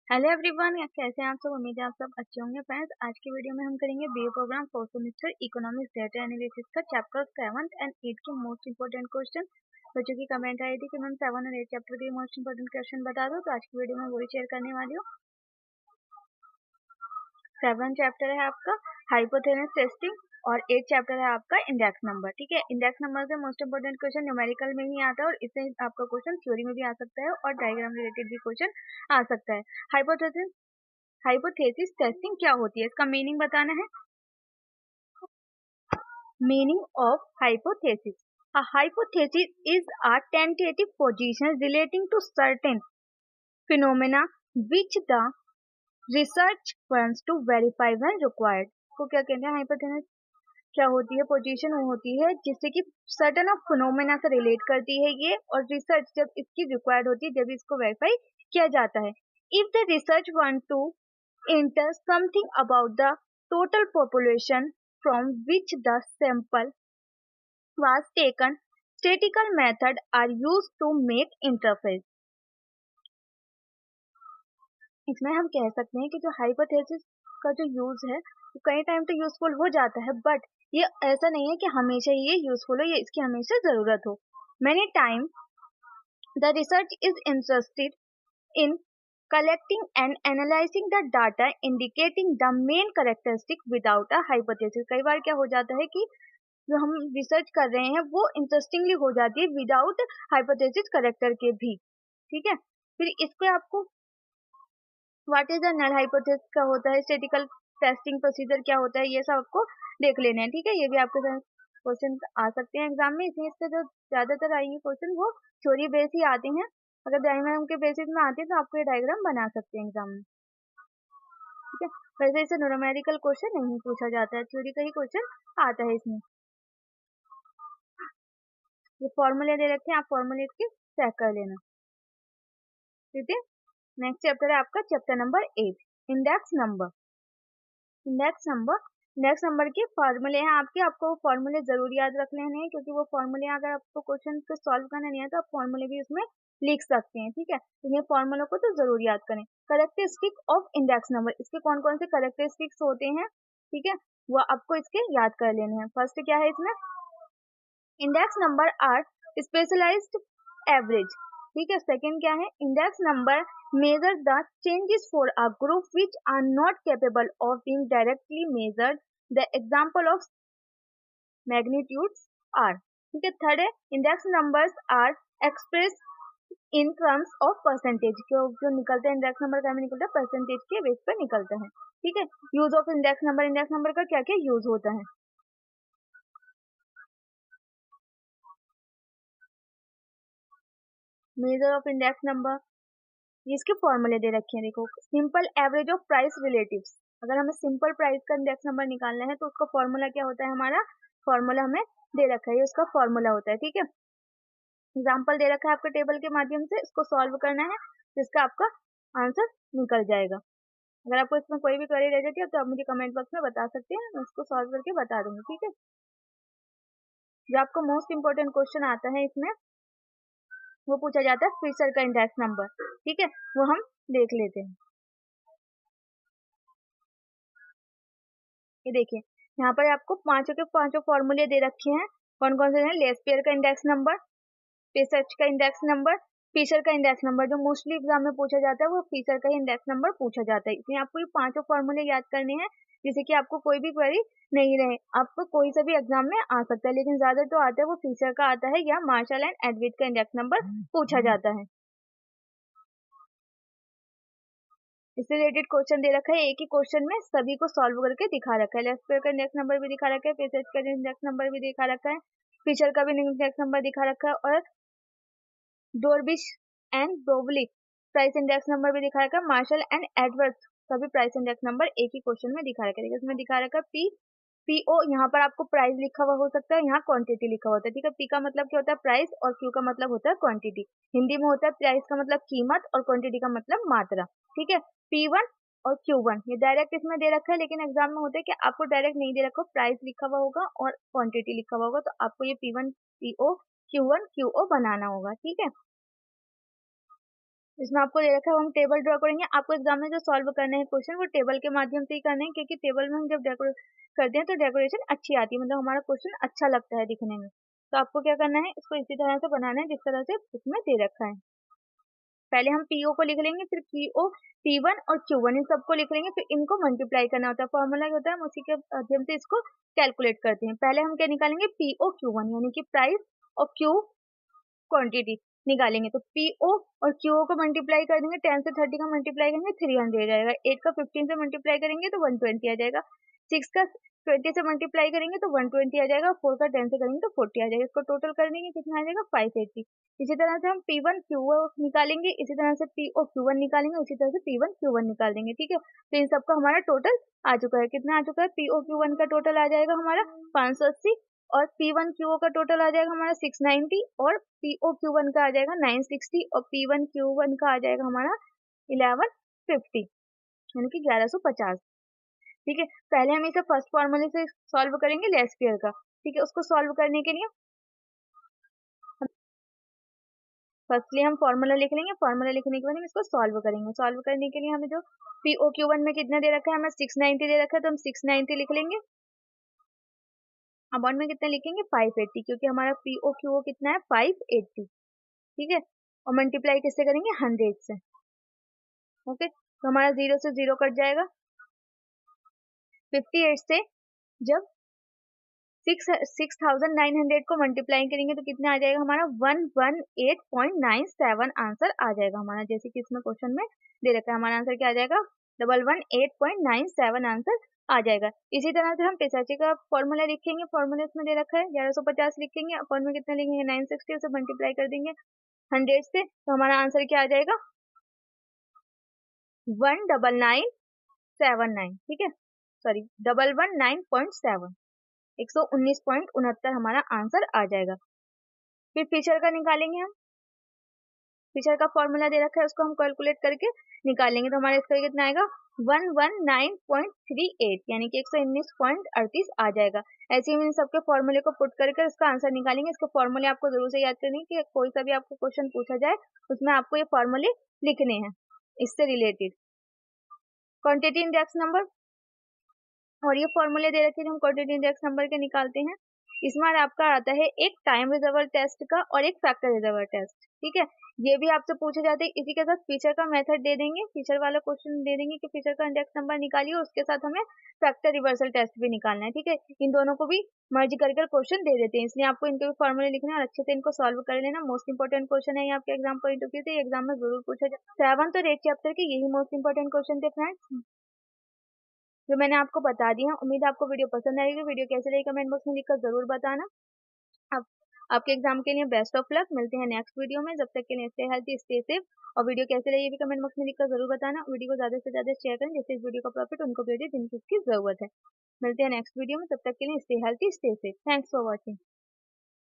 Hello everyone, या कैसे हैं आप सब। उम्मीद है आप सब अच्छे होंगे। फ्रेंड्स, आज की वीडियो में हम करेंगे BA program fourth semester economics data analysis का चैप्टर 7 एंड 8 के मोस्ट इंपोर्टेंट क्वेश्चन। बच्चों की कमेंट आई थी कि मैम 7 और 8 चैप्टर के मोस्ट इंपोर्टेंट क्वेश्चन बता दो, तो आज की वीडियो में वही शेयर करने वाली हूँ। 7 चैप्टर है आपका हाइपोथेसिस टेस्टिंग और 8 चैप्टर है आपका इंडेक्स नंबर। ठीक है, इंडेक्स नंबर से मोस्ट इंपोर्टेंट क्वेश्चन न्यूमेरिकल में ही आता है और इससे आपका क्वेश्चन थ्योरी में भी आ सकता है और डायग्राम रिलेटेड भी क्वेश्चन आ सकता है। हाइपोथेसिस टेस्टिंग क्या होती है, इसका मीनिंग बताना है। Meaning of hypothesis: a hypothesis is a tentative position relating to certain phenomena which the research wants to verify when required. को क्या कहते हैं? हाइपोथेसिस क्या होती है? पोजीशन वो होती है जिससे कि सर्टेन ऑफ फिनोमेना से रिलेट करती है ये, और रिसर्च जब इसकी रिक्वायर्ड होती है, जब इसको वेरीफाई किया जाता है। If the research want to enter something about the total population from which the sample was taken, statistical methods are used to make interface। इसमें हम कह सकते हैं कि जो हाइपोथेसिस का जो यूज है वो कई टाइम तो यूजफुल हो जाता है, बट ये ऐसा नहीं है कि हमेशा ये यूजफुल हो, ये इसकी हमेशा जरूरत हो। Many time the research is interested in collecting and analyzing the data indicating the main characteristic without a hypothesis। कई बार क्या हो जाता है कि जो हम रिसर्च कर रहे हैं वो इंटरेस्टिंगली हो जाती है विदाउट हाइपोथेसिस करेक्टर के भी। ठीक है, फिर इसको आपको what is the null hypothesis क्या होता है, स्टैटिस्टिकल टेस्टिंग प्रोसीजर क्या होता है, ये सब आपको देख लेने हैं। ठीक है, ये भी आपके साथ क्वेश्चन आ सकते हैं एग्जाम में, इसलिए इससे जो ज्यादातर आएंगे क्वेश्चन वो थ्योरी बेस ही आते हैं। अगर डायग्राम के बेसिस में आते हैं तो आपको ये डायग्राम बना सकते हैं एग्जाम में। ठीक है, वैसे इसे न्यूमेरिकल क्वेश्चन नहीं पूछा जाता है, थ्योरी का ही क्वेश्चन आता है इसमें। ये फॉर्मूले दे रखे हैं, आप फॉर्मूले के चेक कर लेना। ठीक है, नेक्स्ट चैप्टर है आपका chapter number 8, index number. Index number के फॉर्मूले हैं आपके, आपको फॉर्मूले जरूर याद रख लेने हैं, क्योंकि वो फॉर्मूले अगर आपको क्वेश्चन को सॉल्व करना नहीं है तो आप फॉर्मूले भी उसमें लिख सकते हैं। ठीक है, तो ये फॉर्मूलों को तो जरूर याद करें। करेक्टरिस्टिक ऑफ इंडेक्स नंबर, इसके कौन कौन से करेक्टरिस्टिक्स होते हैं, ठीक है, वो आपको इसके याद कर लेने हैं। फर्स्ट क्या है इसमें, index number are specialized average. ठीक है, सेकंड क्या है, index number measure the changes for a group which are not capable of being directly measured। The example of magnitudes are। ठीक है, थर्ड है, index numbers are express in terms of percentage. जो निकलता है index number का निकलता है percentage के बेस पर निकलता है। ठीक है, यूज ऑफ इंडेक्स नंबर का क्या क्या यूज होता है। मेजर ऑफ इंडेक्स नंबर, इसके फॉर्मूले दे रखे हैं, देखो। Simple average of price relatives, अगर हमें सिंपल प्राइस का इंडेक्स नंबर निकालना है तो उसका फॉर्मूला क्या होता है, हमारा फॉर्मूला हमें दे रखा है, ये उसका फॉर्मूला होता है। ठीक है, एग्जाम्पल दे रखा है आपके टेबल के माध्यम से, इसको सॉल्व करना है, जिसका आपका आंसर निकल जाएगा। अगर आपको इसमें कोई भी क्वेरी रह जाती है तो आप मुझे कमेंट बॉक्स में बता सकते हैं, मैं उसको सॉल्व करके बता दूंगी। ठीक है, जो आपको मोस्ट इंपोर्टेंट क्वेश्चन आता है इसमें वो पूछा जाता है फिशर का इंडेक्स नंबर। ठीक है, वो हम देख लेते हैं। ये देखिए, यहाँ पर आपको पांचों के पांचों फॉर्मूले दे रखे हैं। कौन कौन से हैं, लेस्पियर का इंडेक्स नंबर, पेसच का इंडेक्स नंबर, फिशर का इंडेक्स नंबर। जो मोस्टली एग्जाम में पूछा जाता है वो फिशर का ही इंडेक्स नंबर पूछा जाता है। इसलिए आपको ये पांचों फॉर्मूले याद करने हैं, जिससे कि आपको कोई भी क्वेरी नहीं रहे। आपको कोई सा भी एग्जाम में आ सकता है, लेकिन ज्यादा तो आता है वो फिशर का आता है या मार्शल एंड एडविट का इंडेक्स नंबर पूछा जाता है। इससे रिलेटेड क्वेश्चन दे रखा है, एक ही क्वेश्चन में सभी को सॉल्व करके दिखा रखा है। लेस्पियर का इंडेक्स नंबर भी दिखा रखा है, पेसेज का इंडेक्स नंबर भी दिखा रखा है, फिशर का भी इंडेक्स नंबर दिखा रखा है, और डोरबिश एंड डोवलिक प्राइस इंडेक्स नंबर भी दिखा रखा है, मार्शल एंड एडवर्ड्स का भी प्राइस इंडेक्स नंबर एक ही क्वेश्चन में दिखा रखा है। इसमें दिखा रखा है पीओ, यहाँ पर आपको प्राइस लिखा हुआ हो सकता है, यहाँ क्वांटिटी लिखा होता है। ठीक है, पी का मतलब क्या होता है, प्राइस, और क्यू का मतलब होता है क्वांटिटी। हिंदी में होता है प्राइस का मतलब कीमत और क्वांटिटी का मतलब मात्रा। ठीक है, P1 और Q1 ये डायरेक्ट इसमें दे रखा है, लेकिन एग्जाम में होता है कि आपको डायरेक्ट नहीं दे रखा, प्राइस लिखा हुआ होगा और क्वांटिटी लिखा हुआ होगा, तो आपको ये P1 PO Q1 QO बनाना होगा। ठीक है, इसमें आपको दे रखा है हम टेबल ड्रॉ करेंगे। आपको एग्जाम में जो सॉल्व करने हैं क्वेश्चन वो टेबल के माध्यम से ही करने हैं, क्योंकि टेबल में हम जब डेकोरेट करते हैं तो डेकोरेशन अच्छी आती है, मतलब हमारा क्वेश्चन अच्छा लगता है दिखने में। तो आपको क्या करना है, इसको इसी तरह से बनाना है जिस तरह से इसमें दे रखा है। पहले हम पीओ को लिख लेंगे, फिर पीओ, पी1 और क्यू1 इन सबको लिख लेंगे, फिर इनको मल्टीप्लाई करना होता है। फॉर्मूला होता है, हम उसी के माध्यम से इसको कैलकुलेट करते हैं। पहले हम क्या निकालेंगे, पीओ क्यू1 यानी कि प्राइस और क्यू क्वांटिटी निकालेंगे। तो पीओ और क्यूओ को मल्टीप्लाई कर देंगे, 10 से 30 का मल्टीप्लाई करेंगे 300 आ जाएगा। 8 का 15 से मल्टीप्लाई करेंगे तो 120 आ जाएगा। 6 का 20 से मल्टीप्लाई करेंगे तो 120 आ जाएगा। 4 का 10 से करेंगे तो 40 आ जाएगा। इसको टोटल कर देंगे, कितना आ जाएगा 580। इसी तरह से हम P1 क्यूओ निकालेंगे, इसी तरह से पीओ क्यू1 निकालेंगे, इसी तरह से P1 क्यू1 निकाल देंगे। ठीक है, तो इन सबका हमारा टोटल आ चुका है। कितना आ चुका है, पीओ क्यू1 का टोटल आ जाएगा हमारा 580, और P1 क्यूओ का टोटल आ जाएगा हमारा 690, और पीओ क्यू1 का आ जाएगा 960, और P1 क्यू1 का आ जाएगा हमारा 1150 यानी कि 1150। ठीक है, पहले हम इसे फर्स्ट फॉर्मूले से सॉल्व करेंगे लेस पेयर का। ठीक है, उसको सॉल्व करने के लिए फर्स्टली हम फॉर्मूला लिख लेंगे। फॉर्मूला लिखने के बाद हम इसको सॉल्व करेंगे। सॉल्व करने के लिए हमें जो पीओ क्यू1 में कितना दे रखा है, हमें 690 दे रखा है, तो हम 690 लिख लेंगे। अमाउंट में कितना लिखेंगे 580, क्योंकि हमारा पीओ क्यूओ कितना है 580। ठीक है, और मल्टीप्लाई किससे करेंगे 100 से। ओके, तो हमारा 0 से 0 कट जाएगा। 58 से जब 6900 को मल्टीप्लाई करेंगे तो कितना आ जाएगा हमारा 118.97 आंसर आ जाएगा हमारा, जैसे कि इसमें क्वेश्चन में दे रखा है। हमारा आंसर क्या आ जाएगा 118.97 आंसर आ जाएगा। इसी तरह से हम पिसाची का फॉर्मूला लिखेंगे। फॉर्मूला इसमें दे रखा है 1150 लिखेंगे, अपॉन में कितना लिखेंगे 960, उसे मल्टीप्लाई कर देंगे 100 से, तो हमारा आंसर क्या आ जाएगा 19979। ठीक है, सॉरी 119.7, 119.69 हमारा आंसर आ जाएगा। फिर फिशर का निकालेंगे हम। फिशर का फॉर्मूला दे रखा है, उसको हम कैलकुलेट करके निकालेंगे, तो हमारा इसका कितना आएगा 119.38 यानी कि 119.38 आ जाएगा। ऐसे ही हम इन सबके फॉर्मूले को पुट करके इसका आंसर निकालेंगे। इसके फॉर्मूले आपको जरूर से याद करने कि कोई सा भी आपको क्वेश्चन पूछा जाए उसमें आपको ये फॉर्मूले लिखने हैं इससे रिलेटेड। क्वांटिटी इंडेक्स नंबर, और ये फॉर्मूले दे रखे हैं जो हम क्वांटिटी इंडेक्स नंबर के निकालते हैं। इसमें आपका आता है एक टाइम रिजर्वर टेस्ट का और एक फैक्टर रिजर्वर टेस्ट। ठीक है, ये भी आपसे पूछे जाते हैं। इसी के साथ फीचर का मेथड दे देंगे, फीचर वाला क्वेश्चन दे देंगे कि फीचर का इंडेक्स नंबर निकालिए, उसके साथ हमें फैक्टर रिवर्सल टेस्ट भी निकालना है। ठीक है, इन दोनों को भी मर्ज करके क्वेश्चन दे देते हैं, इसलिए आपको इनके भी फॉर्मूले लिखना है और अच्छे से इनको सॉल्व कर लेना। मोस्ट इंपोर्टेंट क्वेश्चन है ये आपके एग्जाम पॉइंट ऑफ व्यू से, एग्जाम में जरूर पूछा जाए। 7th और 8th चैप्टर के यही मोस्ट इंपोर्टेंट क्वेश्चन थे फ्रेंड्स, जो मैंने आपको बता दिया। उम्मीद है आपको वीडियो पसंद आएगी। वीडियो कैसे लगी कमेंट बॉक्स में लिखकर जरूर बताना। आप आपके एग्जाम के लिए बेस्ट ऑफ लक। मिलते हैं नेक्स्ट वीडियो में, जब तक के लिए स्टे हेल्थी स्टे सेफ। और वीडियो कैसे लगी भी कमेंट बॉक्स में लिखकर जरूर बताना। वीडियो को ज्यादा से ज्यादा शेयर करें, जिससे इस वीडियो का प्रॉफिट उनको भेजे जिनको इसकी जरूरत है। मिलते हैं नेक्स्ट वीडियो में, तब तक के लिए stay healthy stay safe. Thanks for watching.